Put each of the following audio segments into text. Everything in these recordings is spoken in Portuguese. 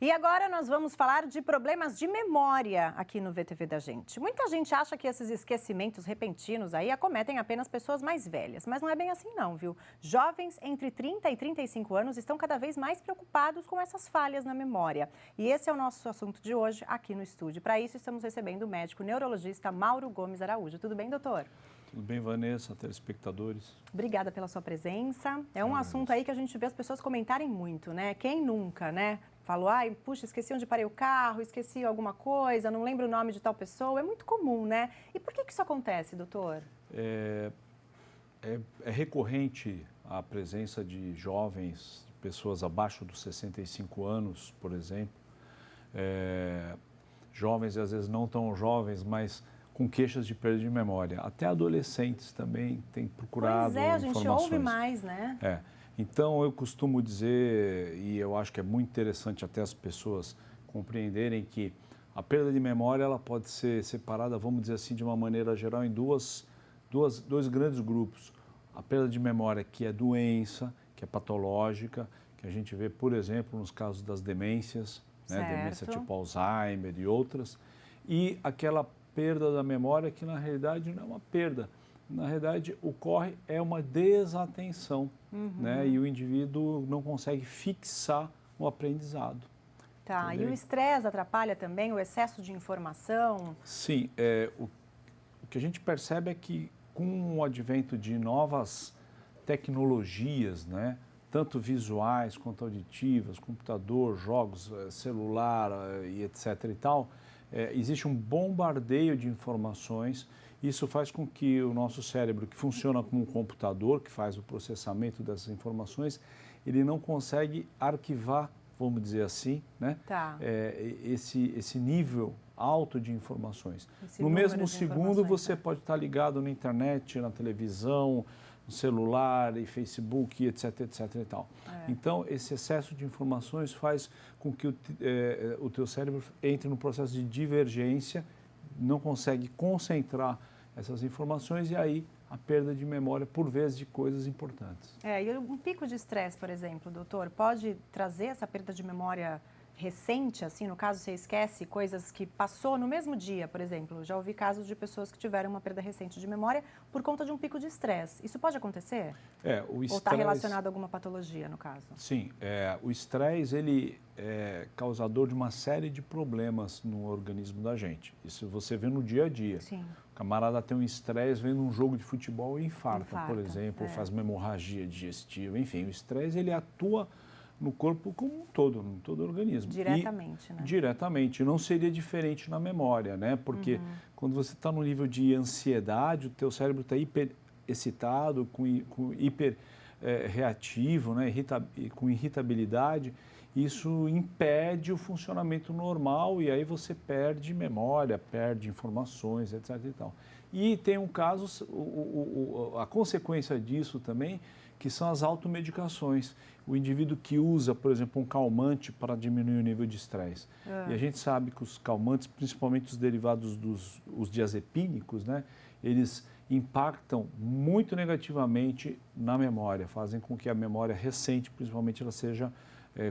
E agora nós vamos falar de problemas de memória aqui no VTV da gente. Muita gente acha que esses esquecimentos repentinos aí acometem apenas pessoas mais velhas, mas não é bem assim não, viu? Jovens entre 30 e 35 anos estão cada vez mais preocupados com essas falhas na memória. E esse é o nosso assunto de hoje aqui no estúdio. Para isso estamos recebendo o médico neurologista Mauro Gomes Araújo. Tudo bem, doutor? Tudo bem, Vanessa, telespectadores? Obrigada pela sua presença. É um assunto aí que a gente vê as pessoas comentarem muito, né? Quem nunca, né? Falou, ai, puxa, esqueci onde parei o carro, esqueci alguma coisa, não lembro o nome de tal pessoa. É muito comum, né? E por que isso acontece, doutor? É recorrente a presença de jovens, pessoas abaixo dos 65 anos, por exemplo. Jovens, às vezes não tão jovens, mas com queixas de perda de memória. Até adolescentes também têm procurado informações. Pois é, a gente ouve mais, né? Então, eu costumo dizer, e eu acho que é muito interessante até as pessoas compreenderem que a perda de memória ela pode ser separada, vamos dizer assim, de uma maneira geral, em dois grandes grupos. A perda de memória que é doença, que é patológica, que a gente vê, por exemplo, nos casos das demências, né? Demência tipo Alzheimer e outras, e aquela perda da memória que, na realidade, não é uma perda. Na realidade, ocorre uma desatenção, né? E o indivíduo não consegue fixar o aprendizado. Tá, entendeu? E o estresse atrapalha também, o excesso de informação? Sim, o que a gente percebe é que com o advento de novas tecnologias, né? Tanto visuais quanto auditivas, computador, jogos, celular e etc. e tal, existe um bombardeio de informações. Isso faz com que o nosso cérebro, que funciona como um computador, que faz o processamento dessas informações, ele não consegue arquivar, vamos dizer assim, né? Tá. Esse nível alto de informações. No mesmo segundo, você pode estar ligado na internet, na televisão, no celular, e Facebook, etc, etc e tal. Então, esse excesso de informações faz com que o teu cérebro entre no processo de divergência, não consegue concentrar essas informações e aí a perda de memória, por vezes, de coisas importantes. E um pico de estresse, por exemplo, doutor, pode trazer essa perda de memória recente, assim, no caso você esquece coisas que passou no mesmo dia, por exemplo. Já ouvi casos de pessoas que tiveram uma perda recente de memória por conta de um pico de estresse. Isso pode acontecer? O estresse... Ou está relacionado a alguma patologia, no caso? Sim, o estresse, ele é causador de uma série de problemas no organismo da gente. Isso você vê no dia a dia. Sim. O camarada tem um estresse vendo um jogo de futebol e infarta, por exemplo, ou faz uma hemorragia digestiva, enfim, o estresse, ele atua no corpo como um todo, no todo o organismo. Diretamente, né? Diretamente. Não seria diferente na memória, né? Porque quando você está no nível de ansiedade, o teu cérebro está hiper excitado, com hiper reativo, né? Com irritabilidade, isso impede o funcionamento normal e aí você perde memória, perde informações, etc. e tal. E tem um caso, a consequência disso também, que são as automedicações. O indivíduo que usa, por exemplo, um calmante para diminuir o nível de estresse. E a gente sabe que os calmantes, principalmente os derivados os diazepínicos, né, eles impactam muito negativamente na memória, fazem com que a memória recente, principalmente, ela seja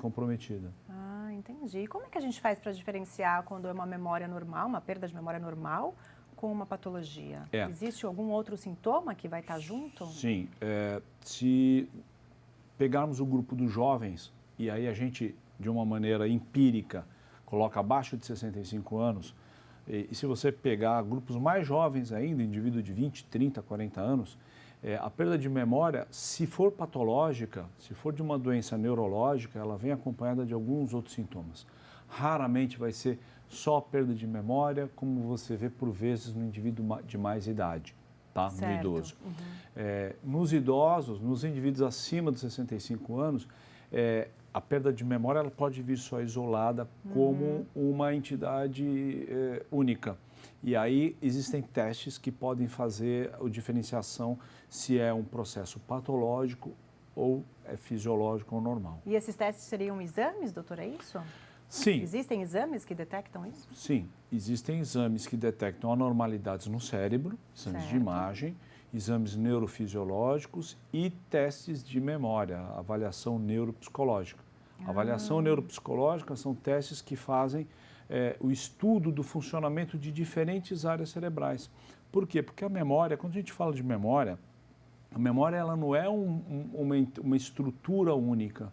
comprometida. Ah, entendi. E como é que a gente faz para diferenciar quando é uma memória normal, uma perda de memória normal, com uma patologia? Existe algum outro sintoma que vai estar junto? Sim. Se pegarmos o grupo dos jovens, e aí a gente, de uma maneira empírica, coloca abaixo de 65 anos, e se você pegar grupos mais jovens ainda, indivíduo de 20, 30, 40 anos, a perda de memória, se for patológica, se for de uma doença neurológica, ela vem acompanhada de alguns outros sintomas. Raramente vai ser só perda de memória, como você vê por vezes no indivíduo de mais idade, tá? No idoso. Nos idosos, nos indivíduos acima dos 65 anos, a perda de memória ela pode vir só isolada como uma entidade única. E aí existem testes que podem fazer a diferenciação se é um processo patológico ou é fisiológico ou normal. E esses testes seriam exames, doutor, é isso? Sim. Existem exames que detectam isso? Sim, existem exames que detectam anormalidades no cérebro, exames de imagem, exames neurofisiológicos e testes de memória, avaliação neuropsicológica. A avaliação neuropsicológica são testes que fazem o estudo do funcionamento de diferentes áreas cerebrais. Por quê? Porque a memória, quando a gente fala de memória, a memória ela não é uma estrutura única.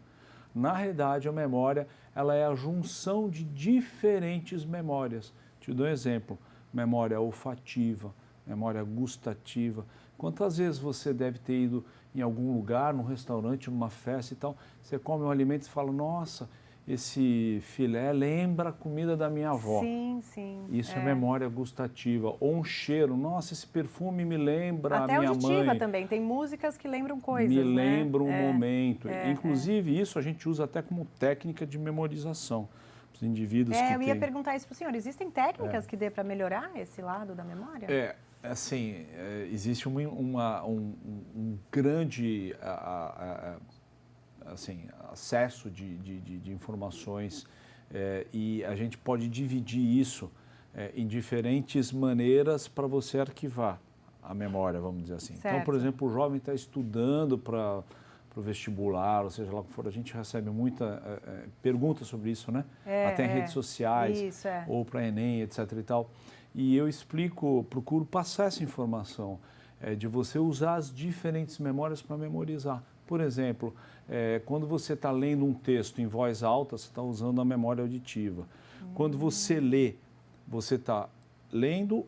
Na realidade, a memória ela é a junção de diferentes memórias. Te dou um exemplo, memória olfativa, memória gustativa. Quantas vezes você deve ter ido em algum lugar, num restaurante, numa festa e tal, você come um alimento e fala, nossa, esse filé lembra a comida da minha avó. Sim, sim. Isso é memória gustativa. Ou um cheiro, nossa, esse perfume me lembra a minha mãe. Até auditiva também, tem músicas que lembram coisas, me lembra um momento. É, Inclusive, isso a gente usa até como técnica de memorização. Os indivíduos que eu ia perguntar isso para o senhor. Existem técnicas que dê para melhorar esse lado da memória? Assim, existe um grande acesso de informações e a gente pode dividir isso em diferentes maneiras para você arquivar a memória, vamos dizer assim. Certo. Então, por exemplo, o jovem está estudando para o vestibular, ou seja lá o que for, a gente recebe muita pergunta sobre isso, né? Até em redes sociais, ou para Enem, etc. e tal. E eu procuro passar essa informação de você usar as diferentes memórias para memorizar. Por exemplo, quando você está lendo um texto em voz alta, você está usando a memória auditiva. Quando você lê, você está lendo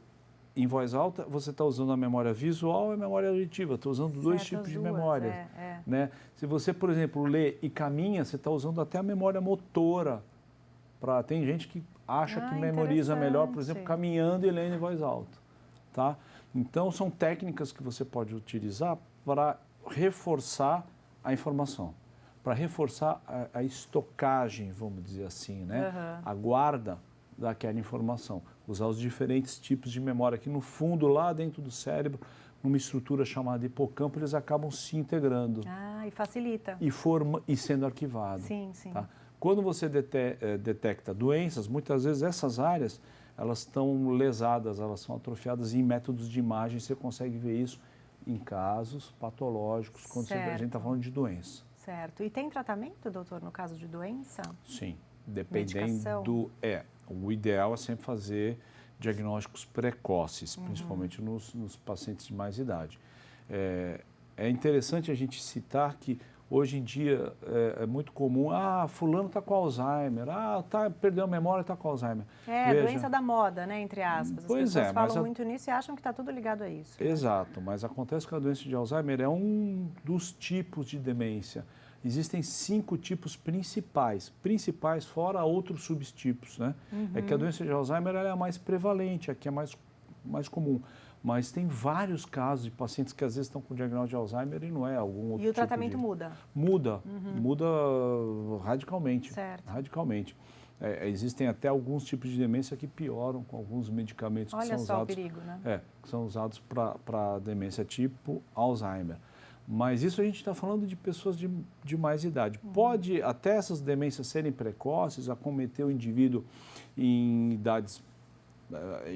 em voz alta, você está usando a memória visual e a memória auditiva. Estou usando dois tipos de memória. Né? Se você, por exemplo, lê e caminha, você está usando até a memória motora. Tem gente que acha que memoriza melhor, por exemplo, caminhando e lendo em voz alta. Tá? Então, são técnicas que você pode utilizar para reforçar a informação, para reforçar a estocagem, vamos dizer assim, né? A guarda daquela informação. Usar os diferentes tipos de memória que, no fundo, lá dentro do cérebro, numa estrutura chamada hipocampo, eles acabam se integrando. E facilita. E sendo arquivado. Sim, sim. Tá? Quando você detecta doenças, muitas vezes essas áreas elas estão lesadas, elas são atrofiadas. E em métodos de imagem você consegue ver isso em casos patológicos, quando a gente está falando de doença. Certo. E tem tratamento, doutor, no caso de doença? Sim, dependendo Medicação? O ideal é sempre fazer diagnósticos precoces, principalmente nos pacientes de mais idade. É interessante a gente citar que hoje em dia é muito comum, fulano está com Alzheimer, perdeu a memória, está com Alzheimer. A doença da moda, né, entre aspas. As pessoas falam muito nisso e acham que está tudo ligado a isso. Exato, mas acontece que a doença de Alzheimer é um dos tipos de demência. Existem 5 tipos principais fora outros subtipos, né? É que a doença de Alzheimer ela é a mais prevalente, a que é mais comum. Mas tem vários casos de pacientes que às vezes estão com diagnóstico de Alzheimer e não é algum outro tipo. E o tratamento muda? Muda radicalmente. Certo. Radicalmente. Existem até alguns tipos de demência que pioram com alguns medicamentos que são usados. Olha só o perigo, né? Que são usados para demência tipo Alzheimer. Mas isso a gente está falando de pessoas de mais idade. Pode até essas demências serem precoces, acometer o indivíduo em idades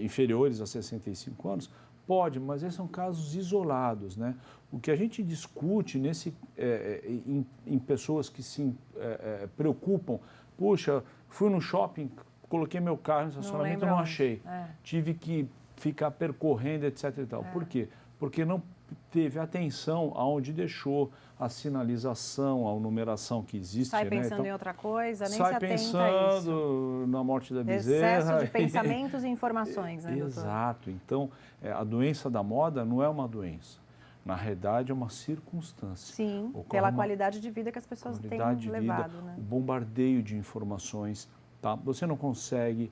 inferiores a 65 anos? Pode, mas esses são casos isolados, né? O que a gente discute em pessoas que se preocupam, puxa, fui no shopping, coloquei meu carro no estacionamento e não achei. Tive que ficar percorrendo, etc. e tal. Por quê? Porque não teve atenção aonde deixou a sinalização, a numeração que existe. Sai pensando, né? Então, em outra coisa, nem sai se atenta pensando a isso. Na morte da bezerra. Excesso de pensamentos e informações, né, doutor? Exato. Então, a doença da moda não é uma doença. Na realidade, é uma circunstância. Sim, pela qualidade de vida que as pessoas têm levado. Né? O bombardeio de informações. Tá? Você não consegue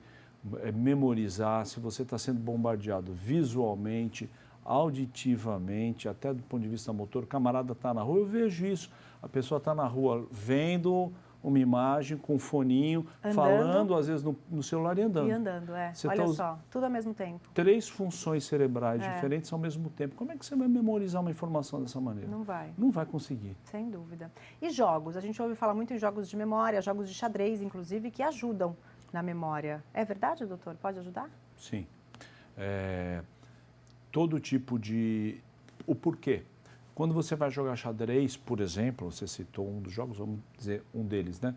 memorizar se você está sendo bombardeado visualmente, auditivamente, até do ponto de vista motor. O camarada está na rua, eu vejo isso. A pessoa está na rua vendo uma imagem com um foninho, falando, às vezes no celular e andando. E andando, Olha só, tudo ao mesmo tempo. 3 funções cerebrais diferentes ao mesmo tempo. Como é que você vai memorizar uma informação dessa maneira? Não vai. Não vai conseguir. Sem dúvida. E jogos? A gente ouve falar muito em jogos de memória, jogos de xadrez, inclusive, que ajudam na memória. É verdade, doutor? Pode ajudar? Sim. Todo tipo de... O porquê? Quando você vai jogar xadrez, por exemplo, você citou um dos jogos, vamos dizer um deles, né?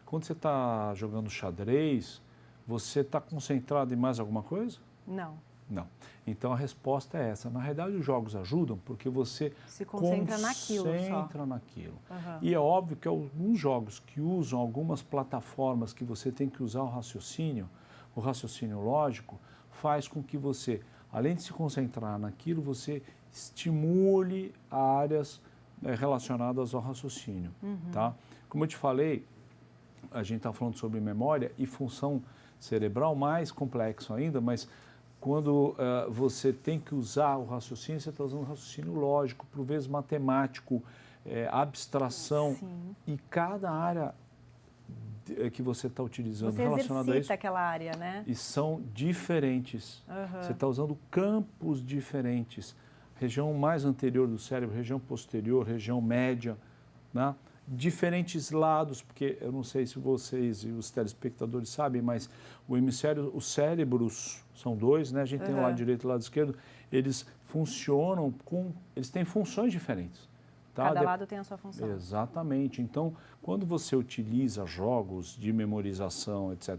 Quando você está jogando xadrez, você está concentrado em mais alguma coisa? Não. Não. Então a resposta é essa. Na realidade, os jogos ajudam porque você se concentra naquilo só. Naquilo. E é óbvio que alguns jogos que usam algumas plataformas que você tem que usar o raciocínio lógico, faz com que você, além de se concentrar naquilo, você estimule áreas relacionadas ao raciocínio. Tá? Como eu te falei, a gente está falando sobre memória e função cerebral, mais complexo ainda, mas quando você tem que usar o raciocínio, você está usando o raciocínio lógico, por vezes matemático, abstração. Sim. E cada área que você está utilizando você relacionada a isso, aquela área, né? E são diferentes. Você está usando campos diferentes. Região mais anterior do cérebro, região posterior, região média, né? Diferentes lados, porque eu não sei se vocês e os telespectadores sabem, mas os cérebros são dois, né? A gente tem o lado direito e o lado esquerdo, eles têm funções diferentes. Tá? Cada lado tem a sua função. Exatamente. Então, quando você utiliza jogos de memorização, etc.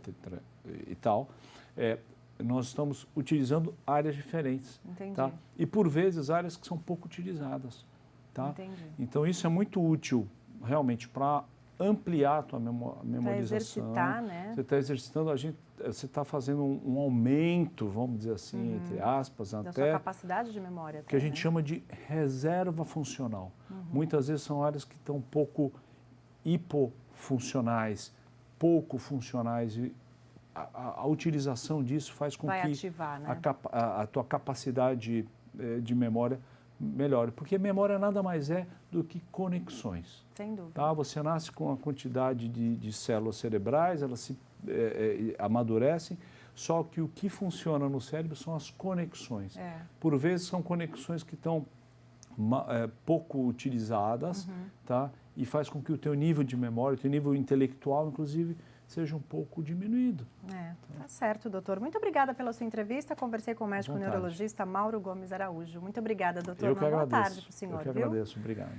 e tal, nós estamos utilizando áreas diferentes. Entendi. Tá? E, por vezes, áreas que são pouco utilizadas. Tá? Entendi. Então, isso é muito útil realmente para ampliar a tua memorização. Para exercitar, né? Você está exercitando, você está fazendo um aumento, vamos dizer assim, entre aspas, da até... sua capacidade de memória. Que a gente chama de reserva funcional. Muitas vezes são áreas que estão pouco hipofuncionais, pouco funcionais. E a utilização disso faz com vai que ativar, né? a tua capacidade de memória melhore. Porque memória nada mais é do que conexões. Sem dúvida. Tá? Você nasce com a quantidade de células cerebrais, elas se amadurecem, só que o que funciona no cérebro são as conexões. Por vezes são conexões que estão pouco utilizadas, tá? E faz com que o teu nível de memória, o teu nível intelectual, inclusive, seja um pouco diminuído. Tá certo, doutor. Muito obrigada pela sua entrevista. Conversei com o médico neurologista Mauro Gomes Araújo. Muito obrigada, doutor. Eu que agradeço. Boa tarde para o senhor. Eu que agradeço. Obrigado.